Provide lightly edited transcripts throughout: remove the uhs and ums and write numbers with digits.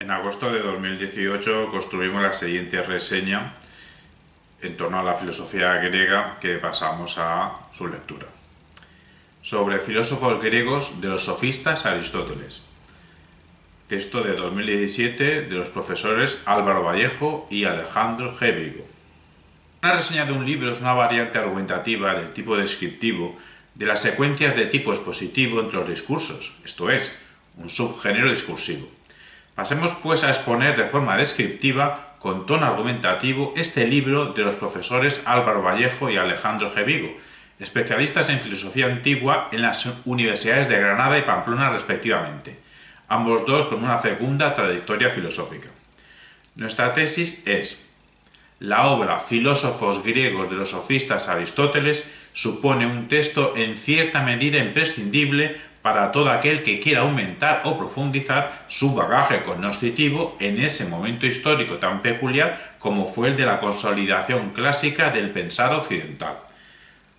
En agosto de 2018 construimos la siguiente reseña en torno a la filosofía griega que pasamos a su lectura. Sobre filósofos griegos de los sofistas Aristóteles. Texto de 2017 de los profesores Álvaro Vallejo y Alejandro G. Vigo. Una reseña de un libro es una variante argumentativa del tipo descriptivo de las secuencias de tipo expositivo entre los discursos, esto es, un subgénero discursivo. Pasemos pues a exponer de forma descriptiva, con tono argumentativo, este libro de los profesores Álvaro Vallejo y Alejandro G. Vigo, especialistas en filosofía antigua en las universidades de Granada y Pamplona respectivamente, ambos dos con una fecunda trayectoria filosófica. Nuestra tesis es: la obra Filósofos griegos de los sofistas Aristóteles supone un texto en cierta medida imprescindible para todo aquel que quiera aumentar o profundizar su bagaje cognoscitivo en ese momento histórico tan peculiar como fue el de la consolidación clásica del pensar occidental.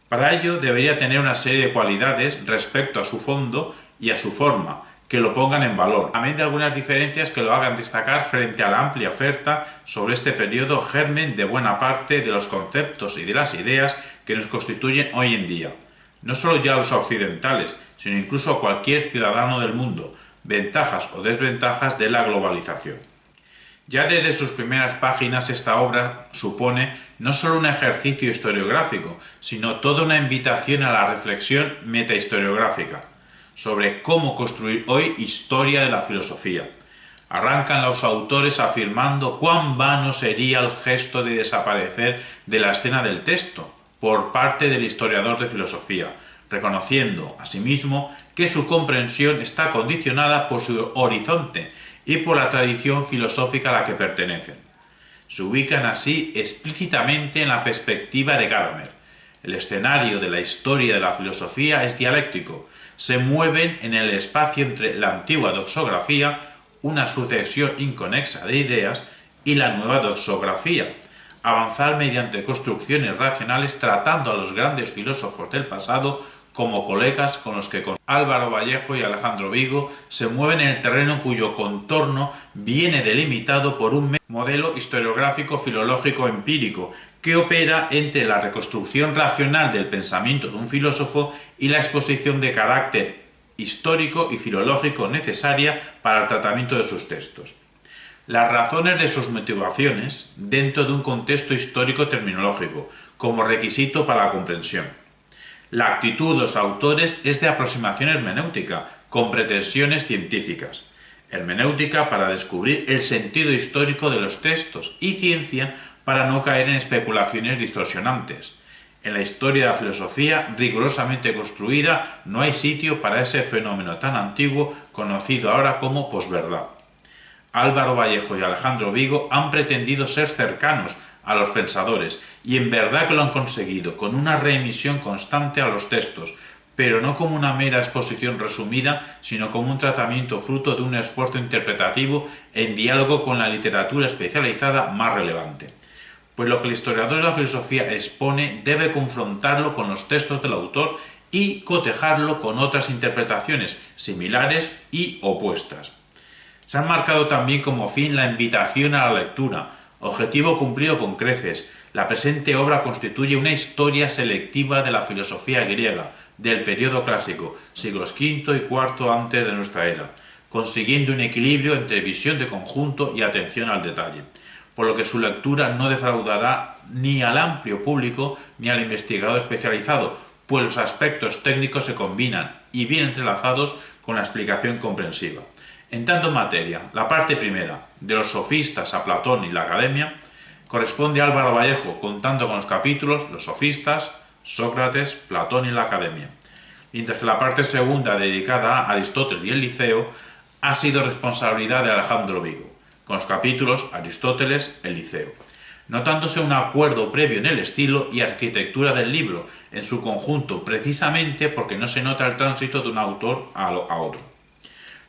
Para ello debería tener una serie de cualidades respecto a su fondo y a su forma, que lo pongan en valor, amén de algunas diferencias que lo hagan destacar frente a la amplia oferta sobre este periodo germen de buena parte de los conceptos y de las ideas que nos constituyen hoy en día. No solo ya los occidentales, sino incluso cualquier ciudadano del mundo, ventajas o desventajas de la globalización. Ya desde sus primeras páginas esta obra supone no solo un ejercicio historiográfico, sino toda una invitación a la reflexión metahistoriográfica sobre cómo construir hoy historia de la filosofía. Arrancan los autores afirmando cuán vano sería el gesto de desaparecer de la escena del texto por parte del historiador de filosofía, reconociendo asimismo que su comprensión está condicionada por su horizonte y por la tradición filosófica a la que pertenecen. Se ubican así explícitamente en la perspectiva de Gadamer. El escenario de la historia de la filosofía es dialéctico. Se mueven en el espacio entre la antigua doxografía, una sucesión inconexa de ideas, y la nueva doxografía, avanzar mediante construcciones racionales tratando a los grandes filósofos del pasado como colegas con los que con Álvaro Vallejo y Alejandro Vigo se mueven en el terreno cuyo contorno viene delimitado por un modelo historiográfico filológico empírico que opera entre la reconstrucción racional del pensamiento de un filósofo y la exposición de carácter histórico y filológico necesaria para el tratamiento de sus textos. Las razones de sus motivaciones dentro de un contexto histórico terminológico, como requisito para la comprensión. La actitud de los autores es de aproximación hermenéutica, con pretensiones científicas. Hermenéutica para descubrir el sentido histórico de los textos y ciencia para no caer en especulaciones distorsionantes. En la historia de la filosofía rigurosamente construida no hay sitio para ese fenómeno tan antiguo conocido ahora como posverdad. Álvaro Vallejo y Alejandro Vigo han pretendido ser cercanos a los pensadores, y en verdad que lo han conseguido, con una reemisión constante a los textos, pero no como una mera exposición resumida, sino como un tratamiento fruto de un esfuerzo interpretativo en diálogo con la literatura especializada más relevante. Pues lo que el historiador de la filosofía expone debe confrontarlo con los textos del autor y cotejarlo con otras interpretaciones similares y opuestas. Se han marcado también como fin la invitación a la lectura, objetivo cumplido con creces. La presente obra constituye una historia selectiva de la filosofía griega, del periodo clásico, siglos V y IV antes de nuestra era, consiguiendo un equilibrio entre visión de conjunto y atención al detalle, por lo que su lectura no defraudará ni al amplio público ni al investigador especializado, pues los aspectos técnicos se combinan y bien entrelazados con la explicación comprensiva. Entrando en materia, la parte primera, de los sofistas a Platón y la Academia, corresponde a Álvaro Vallejo, contando con los capítulos Los sofistas, Sócrates, Platón y la Academia, mientras que la parte segunda, dedicada a Aristóteles y el Liceo, ha sido responsabilidad de Alejandro Vigo, con los capítulos Aristóteles, el Liceo, notándose un acuerdo previo en el estilo y arquitectura del libro en su conjunto, precisamente porque no se nota el tránsito de un autor a otro.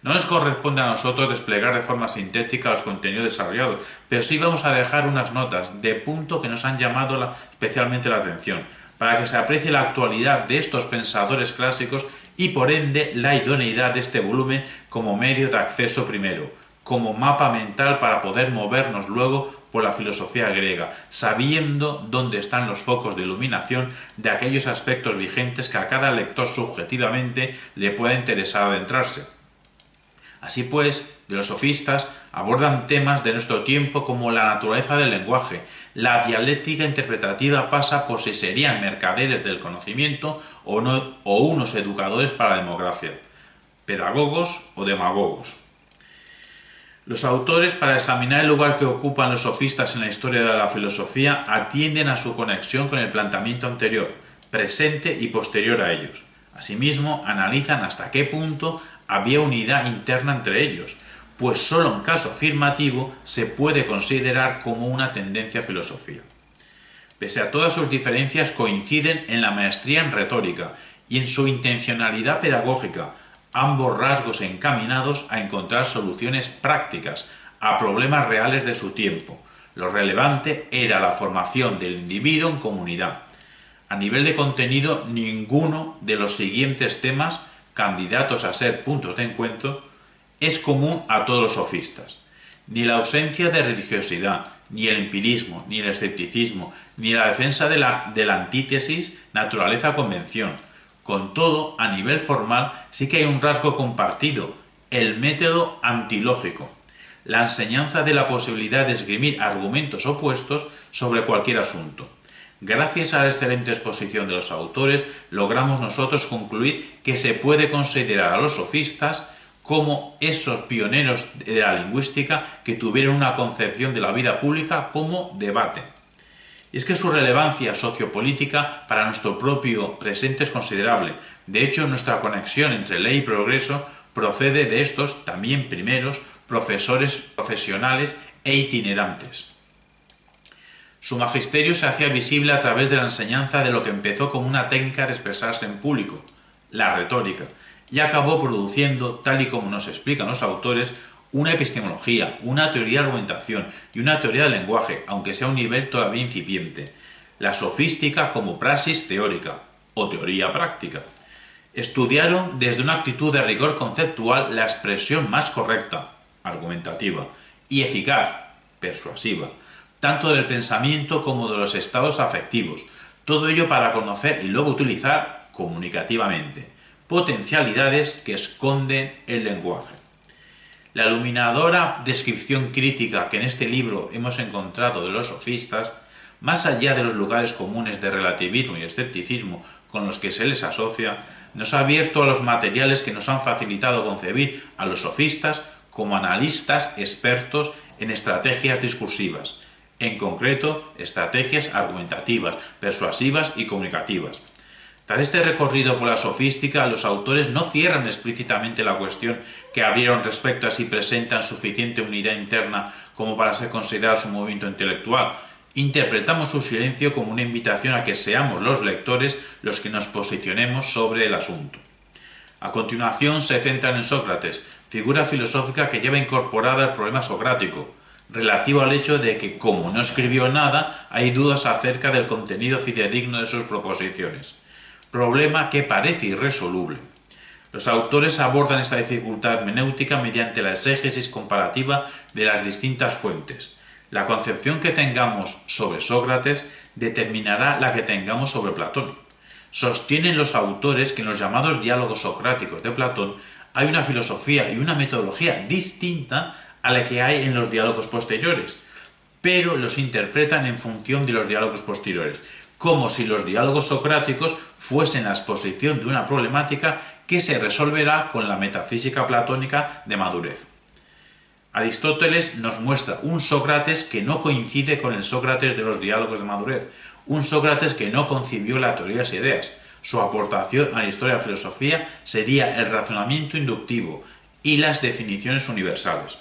No nos corresponde a nosotros desplegar de forma sintética los contenidos desarrollados, pero sí vamos a dejar unas notas de punto que nos han llamado especialmente la atención, para que se aprecie la actualidad de estos pensadores clásicos y por ende la idoneidad de este volumen como medio de acceso primero, como mapa mental para poder movernos luego por la filosofía griega, sabiendo dónde están los focos de iluminación de aquellos aspectos vigentes que a cada lector subjetivamente le pueda interesar adentrarse. Así pues, de los sofistas abordan temas de nuestro tiempo como la naturaleza del lenguaje. La dialéctica interpretativa pasa por si serían mercaderes del conocimiento o unos educadores para la democracia, pedagogos o demagogos. Los autores, para examinar el lugar que ocupan los sofistas en la historia de la filosofía, atienden a su conexión con el planteamiento anterior, presente y posterior a ellos. Asimismo, analizan hasta qué punto había unidad interna entre ellos, pues sólo en caso afirmativo se puede considerar como una tendencia a filosofía. Pese a todas sus diferencias, coinciden en la maestría en retórica y en su intencionalidad pedagógica, ambos rasgos encaminados a encontrar soluciones prácticas a problemas reales de su tiempo. Lo relevante era la formación del individuo en comunidad. A nivel de contenido, ninguno de los siguientes temas, candidatos a ser puntos de encuentro, es común a todos los sofistas. Ni la ausencia de religiosidad, ni el empirismo, ni el escepticismo, ni la defensa de la antítesis naturaleza-convención. Con todo, a nivel formal sí que hay un rasgo compartido, el método antilógico, la enseñanza de la posibilidad de esgrimir argumentos opuestos sobre cualquier asunto. Gracias a la excelente exposición de los autores, logramos nosotros concluir que se puede considerar a los sofistas como esos pioneros de la lingüística que tuvieron una concepción de la vida pública como debate. Y es que su relevancia sociopolítica para nuestro propio presente es considerable. De hecho, nuestra conexión entre ley y progreso procede de estos también primeros profesores profesionales e itinerantes. Su magisterio se hacía visible a través de la enseñanza de lo que empezó como una técnica de expresarse en público, la retórica, y acabó produciendo, tal y como nos explican los autores, una epistemología, una teoría de argumentación y una teoría del lenguaje, aunque sea a un nivel todavía incipiente. La sofística como praxis teórica o teoría práctica. Estudiaron desde una actitud de rigor conceptual la expresión más correcta, argumentativa, y eficaz, persuasiva, tanto del pensamiento como de los estados afectivos, todo ello para conocer y luego utilizar comunicativamente potencialidades que esconden el lenguaje. La iluminadora descripción crítica que en este libro hemos encontrado de los sofistas, más allá de los lugares comunes de relativismo y escepticismo con los que se les asocia, nos ha abierto a los materiales que nos han facilitado concebir a los sofistas como analistas expertos en estrategias discursivas, en concreto estrategias argumentativas, persuasivas y comunicativas. Tras este recorrido por la sofística, los autores no cierran explícitamente la cuestión que abrieron respecto a si presentan suficiente unidad interna como para ser considerado su movimiento intelectual. Interpretamos su silencio como una invitación a que seamos los lectores los que nos posicionemos sobre el asunto. A continuación se centran en Sócrates, figura filosófica que lleva incorporada el problema socrático, relativo al hecho de que, como no escribió nada, hay dudas acerca del contenido fidedigno de sus proposiciones. Problema que parece irresoluble. Los autores abordan esta dificultad hermenéutica mediante la exégesis comparativa de las distintas fuentes. La concepción que tengamos sobre Sócrates determinará la que tengamos sobre Platón. Sostienen los autores que en los llamados diálogos socráticos de Platón hay una filosofía y una metodología distinta a la que hay en los diálogos posteriores, pero los interpretan en función de los diálogos posteriores, como si los diálogos socráticos fuesen la exposición de una problemática que se resolverá con la metafísica platónica de madurez. Aristóteles nos muestra un Sócrates que no coincide con el Sócrates de los diálogos de madurez, un Sócrates que no concibió la teoría de las ideas. Su aportación a la historia de la filosofía sería el razonamiento inductivo y las definiciones universales.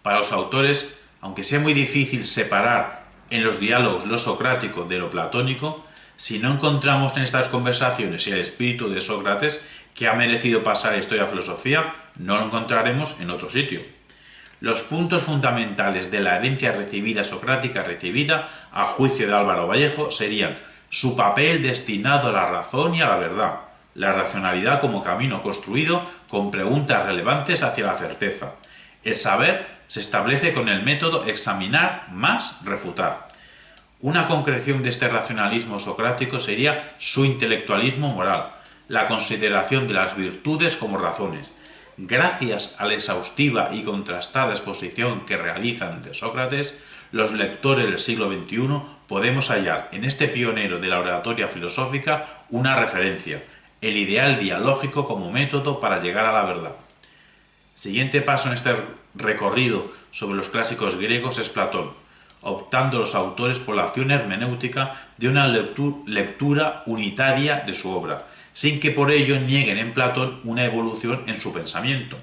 Para los autores, aunque sea muy difícil separar en los diálogos lo socrático de lo platónico, si no encontramos en estas conversaciones el espíritu de Sócrates, que ha merecido pasar a la historia de la filosofía, no lo encontraremos en otro sitio. Los puntos fundamentales de la herencia socrática recibida, a juicio de Álvaro Vallejo, serían su papel destinado a la razón y a la verdad, la racionalidad como camino construido con preguntas relevantes hacia la certeza, El saber se establece con el método examinar más refutar. Una concreción de este racionalismo socrático sería su intelectualismo moral, la consideración de las virtudes como razones. Gracias a la exhaustiva y contrastada exposición que realizan de Sócrates, los lectores del siglo XXI podemos hallar en este pionero de la oratoria filosófica una referencia, el ideal dialógico como método para llegar a la verdad. Siguiente paso en este recorrido sobre los clásicos griegos es Platón, optando los autores por la acción hermenéutica de una lectura unitaria de su obra, sin que por ello nieguen en Platón una evolución en su pensamiento.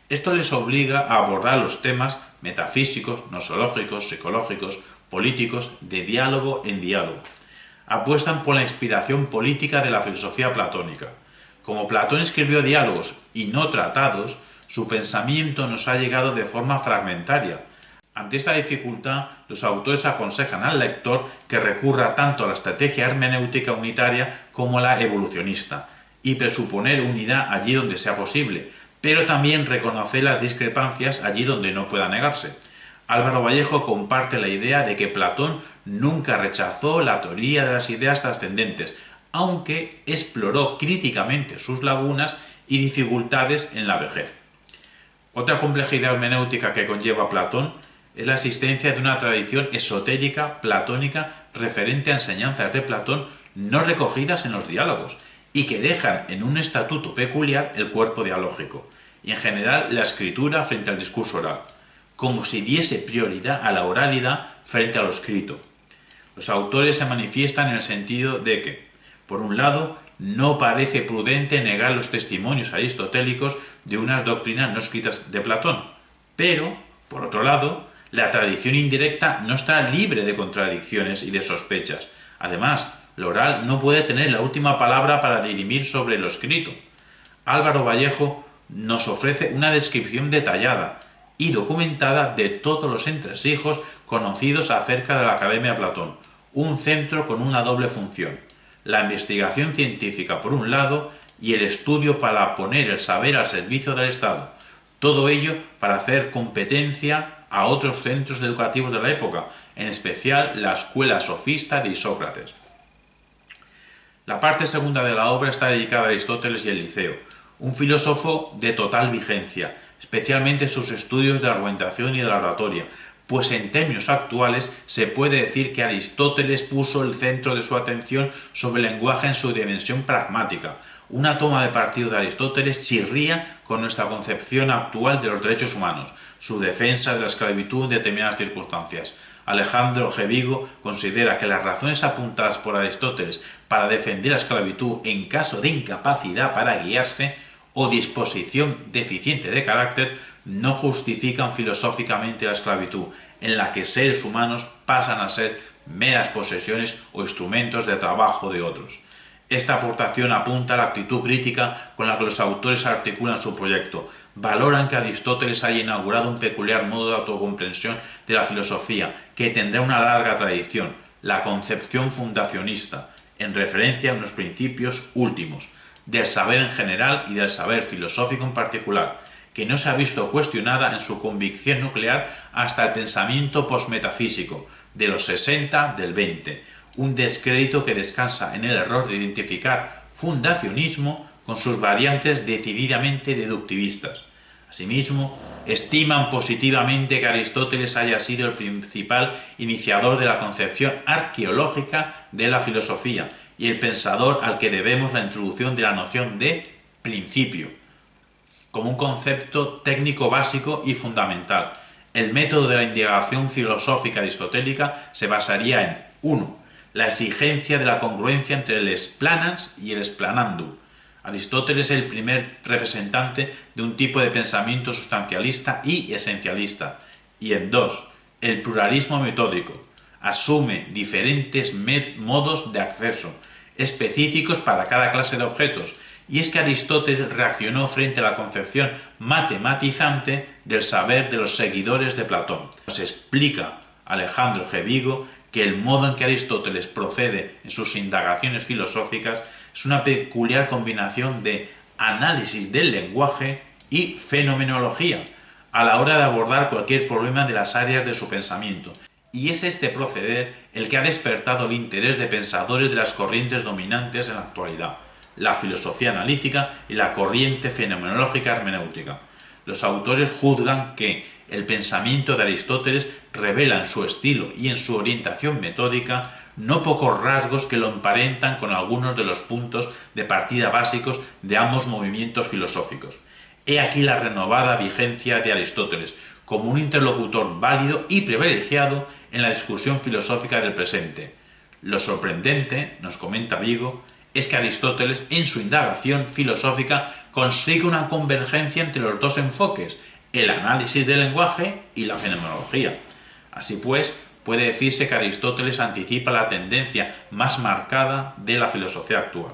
Esto les obliga a abordar los temas metafísicos, nosológicos, psicológicos, políticos, de diálogo en diálogo. Apuestan por la inspiración política de la filosofía platónica. Como Platón escribió diálogos y no tratados, su pensamiento nos ha llegado de forma fragmentaria. Ante esta dificultad, los autores aconsejan al lector que recurra tanto a la estrategia hermenéutica unitaria como a la evolucionista, y presuponer unidad allí donde sea posible, pero también reconocer las discrepancias allí donde no pueda negarse. Álvaro Vallejo comparte la idea de que Platón nunca rechazó la teoría de las ideas trascendentes, aunque exploró críticamente sus lagunas y dificultades en la vejez. Otra complejidad hermenéutica que conlleva Platón es la existencia de una tradición esotérica platónica referente a enseñanzas de Platón no recogidas en los diálogos y que dejan en un estatuto peculiar el cuerpo dialógico y en general la escritura frente al discurso oral, como si diese prioridad a la oralidad frente a lo escrito. Los autores se manifiestan en el sentido de que, por un lado, no parece prudente negar los testimonios aristotélicos de unas doctrinas no escritas de Platón, pero, por otro lado, la tradición indirecta no está libre de contradicciones y de sospechas. Además, lo oral no puede tener la última palabra para dirimir sobre lo escrito. Álvaro Vallejo nos ofrece una descripción detallada y documentada de todos los entresijos conocidos acerca de la Academia de Platón, un centro con una doble función: la investigación científica por un lado y el estudio para poner el saber al servicio del Estado. Todo ello para hacer competencia a otros centros educativos de la época, en especial la escuela sofista de Isócrates. La parte segunda de la obra está dedicada a Aristóteles y el Liceo, un filósofo de total vigencia, especialmente sus estudios de la argumentación y de la oratoria, pues en términos actuales se puede decir que Aristóteles puso el centro de su atención sobre el lenguaje en su dimensión pragmática. Una toma de partido de Aristóteles chirría con nuestra concepción actual de los derechos humanos, su defensa de la esclavitud en determinadas circunstancias. Alejandro G. Vigo considera que las razones apuntadas por Aristóteles para defender la esclavitud en caso de incapacidad para guiarse o disposición deficiente de carácter no justifican filosóficamente la esclavitud, en la que seres humanos pasan a ser meras posesiones o instrumentos de trabajo de otros. Esta aportación apunta a la actitud crítica con la que los autores articulan su proyecto. Valoran que Aristóteles haya inaugurado un peculiar modo de autocomprensión de la filosofía, que tendrá una larga tradición, la concepción fundacionista, en referencia a unos principios últimos, del saber en general y del saber filosófico en particular, que no se ha visto cuestionada en su convicción nuclear hasta el pensamiento posmetafísico de los 60 del 20, un descrédito que descansa en el error de identificar fundacionismo con sus variantes decididamente deductivistas. Asimismo, estiman positivamente que Aristóteles haya sido el principal iniciador de la concepción arqueológica de la filosofía y el pensador al que debemos la introducción de la noción de principio, como un concepto técnico básico y fundamental. El método de la indagación filosófica aristotélica se basaría en 1. La exigencia de la congruencia entre el explanans y el explanandum. Aristóteles es el primer representante de un tipo de pensamiento sustancialista y esencialista. Y en 2. El pluralismo metódico. Asume diferentes modos de acceso, específicos para cada clase de objetos, y es que Aristóteles reaccionó frente a la concepción matematizante del saber de los seguidores de Platón. Nos explica Alejandro G. Vigo que el modo en que Aristóteles procede en sus indagaciones filosóficas es una peculiar combinación de análisis del lenguaje y fenomenología. a la hora de abordar cualquier problema de las áreas de su pensamiento, y es este proceder el que ha despertado el interés de pensadores de las corrientes dominantes en la actualidad, la filosofía analítica y la corriente fenomenológica hermenéutica. Los autores juzgan que el pensamiento de Aristóteles revela en su estilo y en su orientación metódica no pocos rasgos que lo emparentan con algunos de los puntos de partida básicos de ambos movimientos filosóficos. He aquí la renovada vigencia de Aristóteles como un interlocutor válido y privilegiado en la discusión filosófica del presente. Lo sorprendente, nos comenta Vigo, es que Aristóteles, en su indagación filosófica, consigue una convergencia entre los dos enfoques, el análisis del lenguaje y la fenomenología. Así pues, puede decirse que Aristóteles anticipa la tendencia más marcada de la filosofía actual.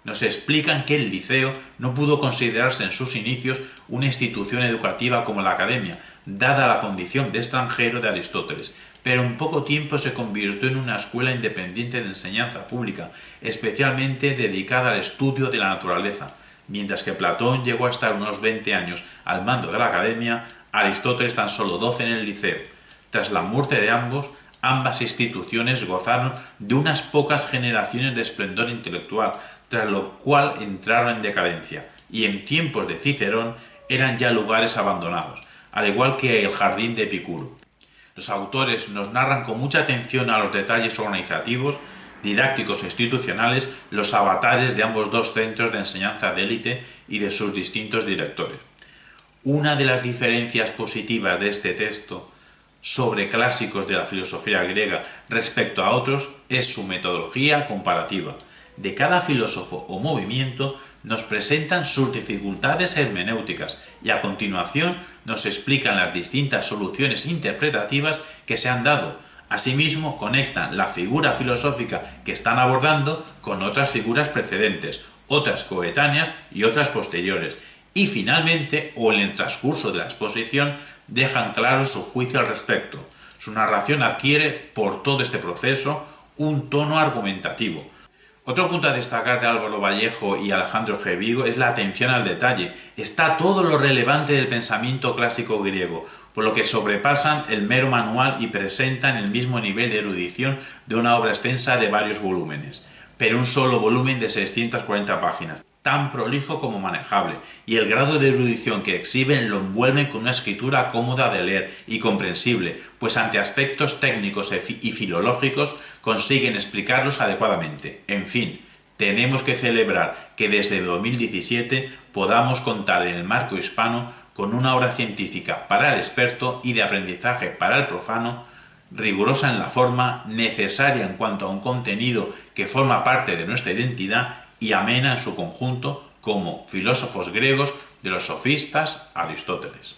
Nos explican que el Liceo no pudo considerarse en sus inicios una institución educativa como la Academia, dada la condición de extranjero de Aristóteles, pero en poco tiempo se convirtió en una escuela independiente de enseñanza pública, especialmente dedicada al estudio de la naturaleza. Mientras que Platón llegó a estar unos 20 años al mando de la Academia, Aristóteles tan solo 12 en el Liceo. Tras la muerte de ambas instituciones gozaron de unas pocas generaciones de esplendor intelectual, tras lo cual entraron en decadencia, y en tiempos de Cicerón eran ya lugares abandonados, al igual que el jardín de Epicuro. Los autores nos narran con mucha atención a los detalles organizativos, didácticos e institucionales los avatares de ambos dos centros de enseñanza de élite y de sus distintos directores. Una de las diferencias positivas de este texto sobre clásicos de la filosofía griega respecto a otros es su metodología comparativa. De cada filósofo o movimiento nos presentan sus dificultades hermenéuticas y a continuación nos explican las distintas soluciones interpretativas que se han dado. Asimismo, conectan la figura filosófica que están abordando con otras figuras precedentes, otras coetáneas y otras posteriores. Y finalmente, o en el transcurso de la exposición, dejan claro su juicio al respecto. Su narración adquiere, por todo este proceso, un tono argumentativo. Otro punto a destacar de Álvaro Vallejo y Alejandro G. Vigo es la atención al detalle. Está todo lo relevante del pensamiento clásico griego, por lo que sobrepasan el mero manual y presentan el mismo nivel de erudición de una obra extensa de varios volúmenes, pero un solo volumen de 640 páginas, tan prolijo como manejable, y el grado de erudición que exhiben lo envuelven con una escritura cómoda de leer y comprensible, pues ante aspectos técnicos y filológicos consiguen explicarlos adecuadamente. En fin, tenemos que celebrar que desde 2017 podamos contar en el marco hispano con una obra científica para el experto y de aprendizaje para el profano, rigurosa en la forma, necesaria en cuanto a un contenido que forma parte de nuestra identidad y amena en su conjunto como filósofos griegos de los sofistas Aristóteles.